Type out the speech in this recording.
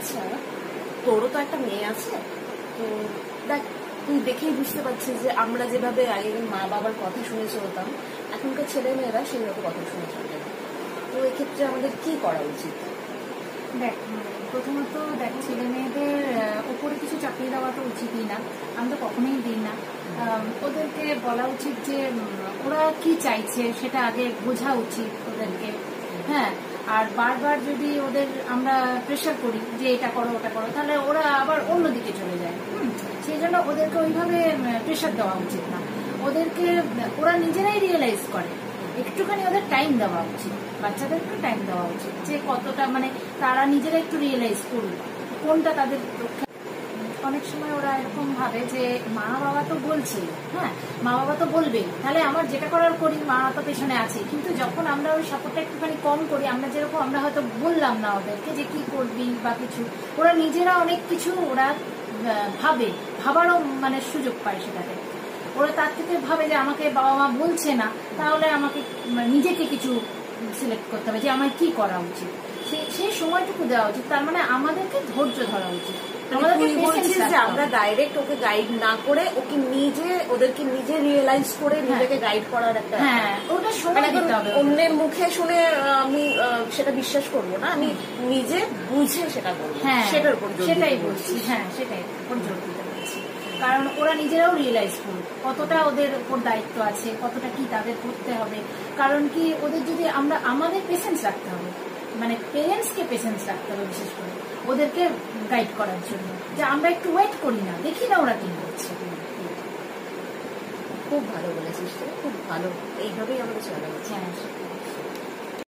আচ্ছা, তোরও তো একটা মেয়ে আছে, তো দেখ তুই দেখেই বুঝতে পারছিস যে আমরা যেভাবে আগে মা বাবার কথা শুনে চলতাম, এখনকার ছেলে মেয়েরা সেইভাবে কথা শুনে চলবে না। তো এক্ষেত্রে আমাদের কি করা উচিত? দেখ, প্রথমত দেখ, ছেলে মেয়েদের উপরে কিছু চাপিয়ে দেওয়া তো উচিতই না, আমরা কখনোই দিই না। ওদেরকে বলা উচিত যে ওরা কি চাইছে সেটা আগে বোঝা উচিত ওদেরকে। হ্যাঁ, আর বারবার যদি ওদের আমরা প্রেশার করি যে এটা করো ওটা করো, তাহলে ওরা আবার অন্যদিকে চলে যায়। সেই জন্য ওদেরকে ওইভাবে প্রেশার দেওয়া উচিত না। ওদেরকে ওরা নিজেরাই রিয়েলাইজ করে, একটুখানি ওদের টাইম দেওয়া উচিত, বাচ্চাদেরকে টাইম দেওয়া উচিত যে কতটা মানে তারা নিজেরা একটু রিয়েলাইজ করুক কোনটা তাদের। অনেক সময় ওরা এরকম ভাবে যে মা বাবা তো বলছে, হ্যাঁ মা বাবা তো বলবে, তাহলে আমার যেটা করার করি, মা তো পেছনে আছে। কিন্তু যখন আমরা ওই সাপোর্টটা একটুখানি কম করি, আমরা যেরকম আমরা হয়তো বললাম না ওদেরকে যে কি করবি বা কিছু, ওরা নিজেরা অনেক কিছু ওরা ভাবারও মানে সুযোগ পায় সেটাতে। ওরা তার থেকে ভাবে যে আমাকে বাবা মা বলছে না, তাহলে আমাকে নিজেকে কিছু সিলেক্ট করতে হবে যে আমার কি করা উচিত, সেই সময়টুকু দেওয়া উচিত। তার মানে আমাদেরকে ধৈর্য ধরা উচিত। আমরা ডাইরেক্ট ওকে গাইড না করে ওদেরকে নিজে রিয়েলাইজ করে নিজেকে গাইড করার একটা, ওটা সময় দিতে হবে। অন্যের মুখে শুনে আমি সেটা বিশ্বাস করবো না, আমি নিজে বুঝে সেটা করবো। সেটার উপর সেটাই বলছি, সেটাই উপর জোর দিতে বলছি। কারণ ওরা নিজেরাও রিয়েলাইজ করুক কতটা ওদের উপর দায়িত্ব আছে, কতটা কি তাদের করতে হবে। কারণ কি ওদের যদি আমরা আমাদের পেশেন্স রাখতে হবে, মানে পেরেন্টসকে পেশেন্স রাখতে হবে বিশেষ করে ওদেরকে গাইড করার জন্য, যে আমরা একটু ওয়েট করি না, দেখি না ওরা কি করছে। খুব ভালো বলেছিস, খুব ভালো, এইভাবেই আমাদের চলা উচিত।